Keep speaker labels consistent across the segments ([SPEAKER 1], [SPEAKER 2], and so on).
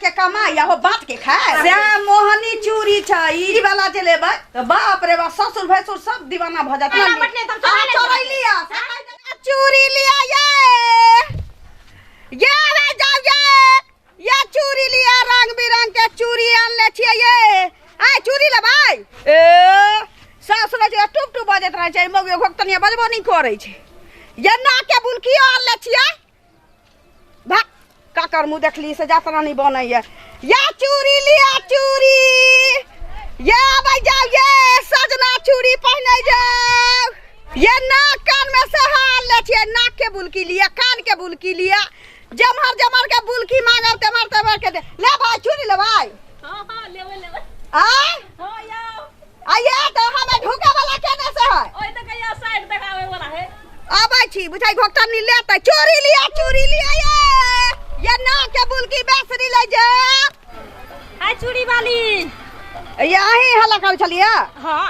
[SPEAKER 1] के कमाई या हो बात के खाए श्याम मोहनी चूरी छै ई वाला जे लेबै त बाप रे बाप ससुर भैसुर सब दीवाना भ जात चोरै लिया चूरी लिया ये रे जाओ ये चूरी लिया रंग बिरंग के चूरी आन ले छियै ये आय चूरी लेबै ए ससुर जे टुप टुप बजैत रहै छै मौगी घोकतनिया बजबो नहीं करै छै ये ना के बुलकी आन ले छियै भा काकर मुँह देखली से जात्रा नहीं बनै ये चूरी लिया चूरी ये भाई जाओ ये सजना चूड़ी पहने जाओ ये नाक कान में से हाल ले छियै नाक के बुलकी लिया कान के बुलकी लिया जमहर जमहर के बुलकी मांगब तेमर तेमर के दे ले भाई चूड़ी ले भाई
[SPEAKER 2] हां लेबै
[SPEAKER 1] आय
[SPEAKER 2] हां याओ
[SPEAKER 1] आये तो हमें ढुके वाला केने से है
[SPEAKER 2] ओइ त कहिया साइड देखावे वाला है
[SPEAKER 1] आबै छी बुझाई घोकतनी लेतै चूड़ी लिया ये नाक के बुलकी बेसरी ले जा
[SPEAKER 2] हाय चूड़ी वाली
[SPEAKER 1] यही हल्ला कर छलिया
[SPEAKER 2] हां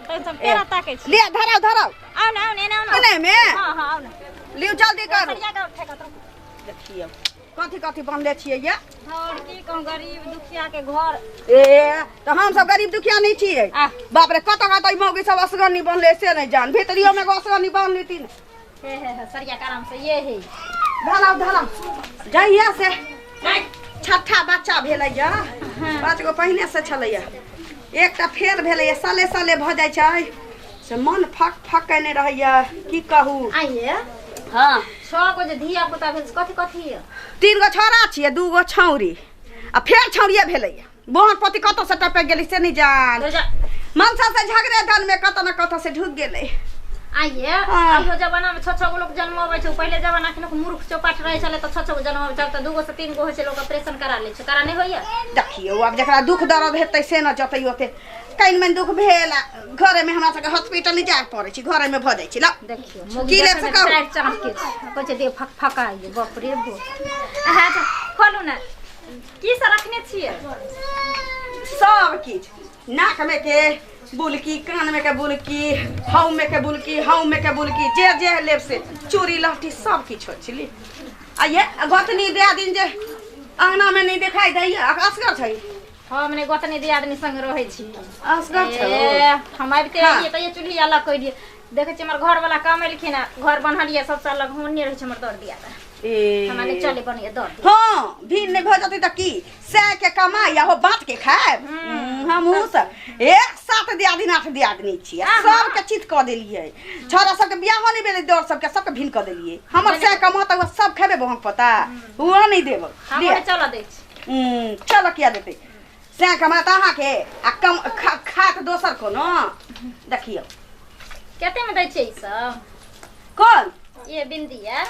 [SPEAKER 2] तो सब पेरा ताके छी
[SPEAKER 1] ले धराओ
[SPEAKER 2] आउ ना
[SPEAKER 1] ने में
[SPEAKER 2] हां आउ ना
[SPEAKER 1] लियो जल्दी कर
[SPEAKER 2] सरिया का उठा का
[SPEAKER 1] देखियो कथी बनले छियै ये
[SPEAKER 2] और की कहूं गरीब दुखिया के घर
[SPEAKER 1] ए तो हम सब गरीब दुखिया नहीं छियै बाप रे कत मौगी सब असगनी बनले से नहीं जान भीतरियो में असगनी बन लेती
[SPEAKER 2] हे सरिया कराम से ये है
[SPEAKER 1] धराओ जहिया से छठा बच्चा भेलै या 5 गो पहले से छलैया एकटा फेल भेलै साले भ जाय छै से मन फक केने रहैया की कहू
[SPEAKER 2] आइए
[SPEAKER 1] हां
[SPEAKER 2] 6 गो जे धिया पुता भेल कथी
[SPEAKER 1] 3 गो छोरा छियै 2 गो छौरी आ फेर छौरिया भेलैया बहन पति कत से टपक गेली से नहीं जान मनसा से झगड़े धन में कत न कत से ढुक गेलै
[SPEAKER 2] आइए आइयो जमाना में 6 गो लोग जन्म होबै छै पहिले जमाना के मूर्ख चौपाट रहे छले त 6 गो जन्म होबै छै त 2 गो से 3 गो होय छै लोग ऑपरेशन करा लै छै करा नहीं होइया
[SPEAKER 1] देखियो अब जकरा दुख दर्द हेतै से न जतै ओते कइन में दुख भेल घरे में हमरा सबके हॉस्पिटल नहीं जाय पड़ै छै घरे में भ जाय छै ल
[SPEAKER 2] देखियो
[SPEAKER 1] की ले सकौ
[SPEAKER 2] साइड चाह के कहै छै दे फकाइए बाप रे बो हां खोलू ना की से रखने छियै
[SPEAKER 1] सब किछ नाक में के बुलकी कान में के बुलकी हाउ में के बुलकी जे लेब से चूड़ी लहठी सब किछ होय छली आ ये गोतनी दे दिन जे अंगना में नहीं दिखाई दैया असगर छै
[SPEAKER 2] हम ने गोतनी दे आदमी संग रहै छी
[SPEAKER 1] असगर छै
[SPEAKER 2] हम आबिते ये त ये चूल्ही अलग कइ दिए देखे छी हमर घर वाला काम एलखिन घर बनहलिए सब साल अलग होने रहै छै हमर दर दिया
[SPEAKER 1] ए
[SPEAKER 2] हमने चले बनिए दर
[SPEAKER 1] हां भीन ने भ जतै त की से के कमाई या हो बात के खाए हमहु सब एक साथ दियादिन 8 दियादिनी छी सब के चित क देलिए छोरा सब के बियाह नहीं भेलै दर सब के कभिन क देलिए हमर से कमाता हुआ सब खेबे बहु पता हुआ नहीं देबो
[SPEAKER 2] हम चल दै छी
[SPEAKER 1] चलो किया देते से कमाता अहाँ के आ कम खात दोसर कोनो देखियो
[SPEAKER 2] केते में दै छै ई सब
[SPEAKER 1] कोन
[SPEAKER 2] ये बिंदिया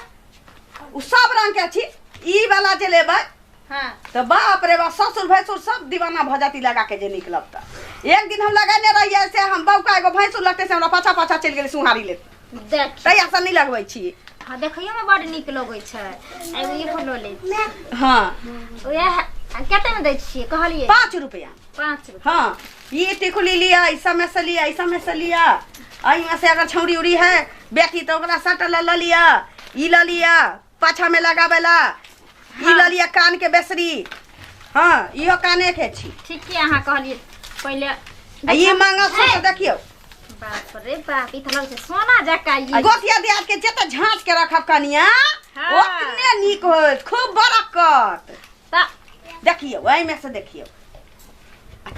[SPEAKER 1] उ सब रंग के छी ई वाला जे लेबै
[SPEAKER 2] हां
[SPEAKER 1] तो बाप रे बाप ससुर भैसुर सब दीवाना भ जाती लगा के जे निकलब त एक दिन हम लगाने रहिए से हम बौका एगो भैंसुर लगते से हमरा पाछा चल गेल सुहारी ले
[SPEAKER 2] देख
[SPEAKER 1] तैया से नहीं लगबै छी
[SPEAKER 2] हां देखियो में बड़ नीक लगै छै एगो ई फलो ले
[SPEAKER 1] हां
[SPEAKER 2] ओए केते में दै छियै कहलिए
[SPEAKER 1] 5 रुपया
[SPEAKER 2] 5 रुपया
[SPEAKER 1] हां ये टिकुली लिया ऐसा में से लिया आई में से अगर छौरी उड़ी है बेटी तो ओकरा सटल ल लिया ई ल लिया पाछा में लगावेला ई ल लिया कान के बेसरी हां इहो काने के छी
[SPEAKER 2] ठीक है अहाँ कहलिए पहले
[SPEAKER 1] ये मांगा से देखियो
[SPEAKER 2] बाप रे बाप ई त लग छै सोना जका ई
[SPEAKER 1] गोतिया दियाद के जते झांच के रखब कनिया ओतने नीक होत खूब बरकत
[SPEAKER 2] त
[SPEAKER 1] देखियो ओइ में से देखियो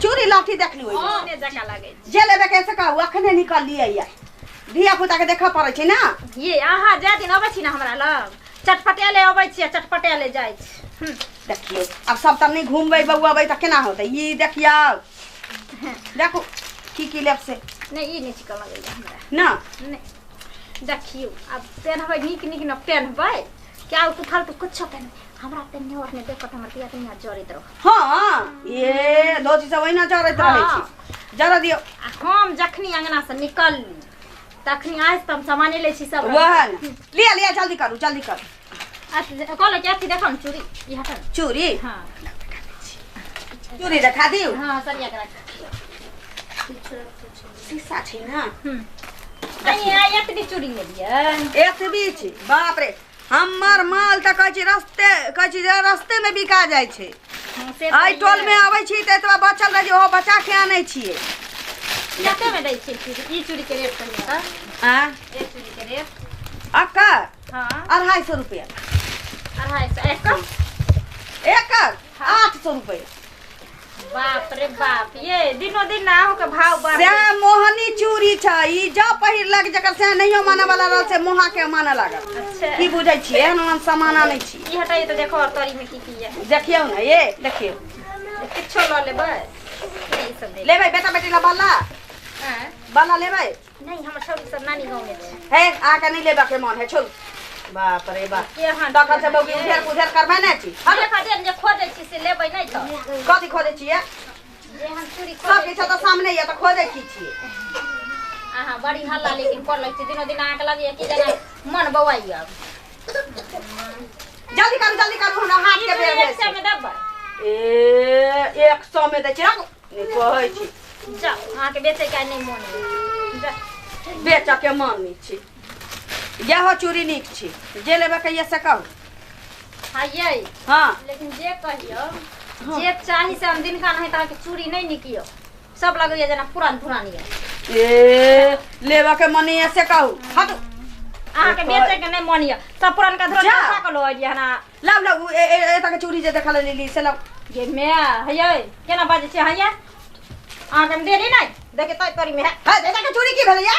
[SPEAKER 1] चूड़ी लाठी देख लियो
[SPEAKER 2] ओने जका लागे
[SPEAKER 1] जे लेबे कैसे कहू अखने निकल लिए या धिया पुता के देखा पड़ै छै ना
[SPEAKER 2] ये अहाँ जा दिन अबै छी ना हमरा लग चटपटेले अबै छी चटपटेले जाइ छी
[SPEAKER 1] देखियो अब सब त नहीं घूमबै बउआबै त केना होतै ई देखियो देखो की लेब से
[SPEAKER 2] नहीं ई नहीं चिकन लगे हमरा
[SPEAKER 1] ना
[SPEAKER 2] नहीं देखियो अब पहनबै नीक न पहनबै क्या तू फालतू कुछ पहन हमरा ते ने और ने देखत हमर तिया तिया जरित रह
[SPEAKER 1] हां ये दोजी सब ओइना जरत रहै छी जरा दियो
[SPEAKER 2] हम जखनी अंगना से निकल तखनी आज तम सामान ले छी सब
[SPEAKER 1] वहन लिया जल्दी कर
[SPEAKER 2] कहले क्या थी देखम चूड़ी ई हटा
[SPEAKER 1] चूड़ी
[SPEAKER 2] हां
[SPEAKER 1] चूड़ी दिखा दियो
[SPEAKER 2] हां सरिया के रख
[SPEAKER 1] शीशा छै ना
[SPEAKER 2] आई एतबी चूड़ी ले लिया
[SPEAKER 1] एतबी छै बाप रे हमर माल त कहै छी रस्ते में बिका जाय छै
[SPEAKER 2] से
[SPEAKER 1] आई टोल में आबै छी त एतबा बचल रह जे ओहो बचा के आनै छियै।
[SPEAKER 2] कते में दै छै चूड़ी? ई चूड़ी के रेट कहियो त?
[SPEAKER 1] हां
[SPEAKER 2] एक चूड़ी के रेट?
[SPEAKER 1] अक्कर
[SPEAKER 2] हां
[SPEAKER 1] 250 रुपया।
[SPEAKER 2] 250
[SPEAKER 1] एक 800 रुपया।
[SPEAKER 2] बाप रे बाप, ये दिनो दिन ना हो के भाव बढ़
[SPEAKER 1] से मोहनी चूड़ी छ ई जो पहिर लग जकर से नहियो माने वाला रह से मोहा के माने लागल।
[SPEAKER 2] अच्छा
[SPEAKER 1] की बुझै छियै एहन सामान आनै छी।
[SPEAKER 2] ई हटाई तो देखो और तोरी में की है।
[SPEAKER 1] देखियौ ना ये देखियौ
[SPEAKER 2] किछो ल लेबै ई सब दे
[SPEAKER 1] लेबै बेटा बेटी ला बाला
[SPEAKER 2] हां
[SPEAKER 1] बाला लेबै।
[SPEAKER 2] नहीं हमर छोरी सब नानी गांव में छै।
[SPEAKER 1] हे आके नहीं लेबा के मन है छोड़। बाप रे बाप
[SPEAKER 2] के हां
[SPEAKER 1] डकल से बौकी उधर करबै नै छी।
[SPEAKER 2] अरे खातिर जे खोजै छी से लेबै नै त
[SPEAKER 1] कथी खोजै छियै?
[SPEAKER 2] जे हम चूड़ी
[SPEAKER 1] सब
[SPEAKER 2] खोजै
[SPEAKER 1] किछ त सामने ये त खोजै की छियै?
[SPEAKER 2] आहा बड़ी हल्ला लेकिन कर लै छी दिनो दिन आके लगे की जना मन बवाई अब।
[SPEAKER 1] जल्दी करू हमरा हाथ के बेर भेल
[SPEAKER 2] 100 में दबै।
[SPEAKER 1] ए 100 में दै छी नै कहै छी।
[SPEAKER 2] जा आके बेचे का नहीं मन है। जा
[SPEAKER 1] बेचा के मन नै छी। यह चूड़ी नीक छी जे लेबे कहिए से कहू।
[SPEAKER 2] हां ये
[SPEAKER 1] हां
[SPEAKER 2] लेकिन जे कहियो जे चाही से हम दिन का नहीं त के चूड़ी नहीं निकियो सब लगैया जना पुरानी है।
[SPEAKER 1] ए लेबा के मन है से कहू। हटू
[SPEAKER 2] आहा के बेचे के नहीं मन है सब पुरान का धरन
[SPEAKER 1] जा।
[SPEAKER 2] का लो आइडिया ना
[SPEAKER 1] लाउ ए तक चूड़ी जे देखा लेली से लाउ।
[SPEAKER 2] ये मैं हयै केना बाजे छै हयै आहा के देरी नहीं देखे तय करी में है।
[SPEAKER 1] हां ए तक चूड़ी की भेलैया?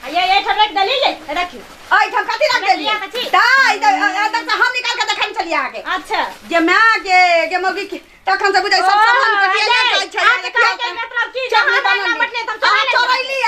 [SPEAKER 2] हयै ए ठरक दली ले रखी
[SPEAKER 1] आई ठम कथी रख देली?
[SPEAKER 2] लिया कथी?
[SPEAKER 1] ताई अंदर से हम निकाल के देखै चलिए आगे।
[SPEAKER 2] अच्छा
[SPEAKER 1] जे मैं के मौगी की तखन से बुझै सब सामान के दिया जाय छै।
[SPEAKER 2] आज कहे के मतलब की जहां ना बटले तुम चोरा
[SPEAKER 1] चोरैली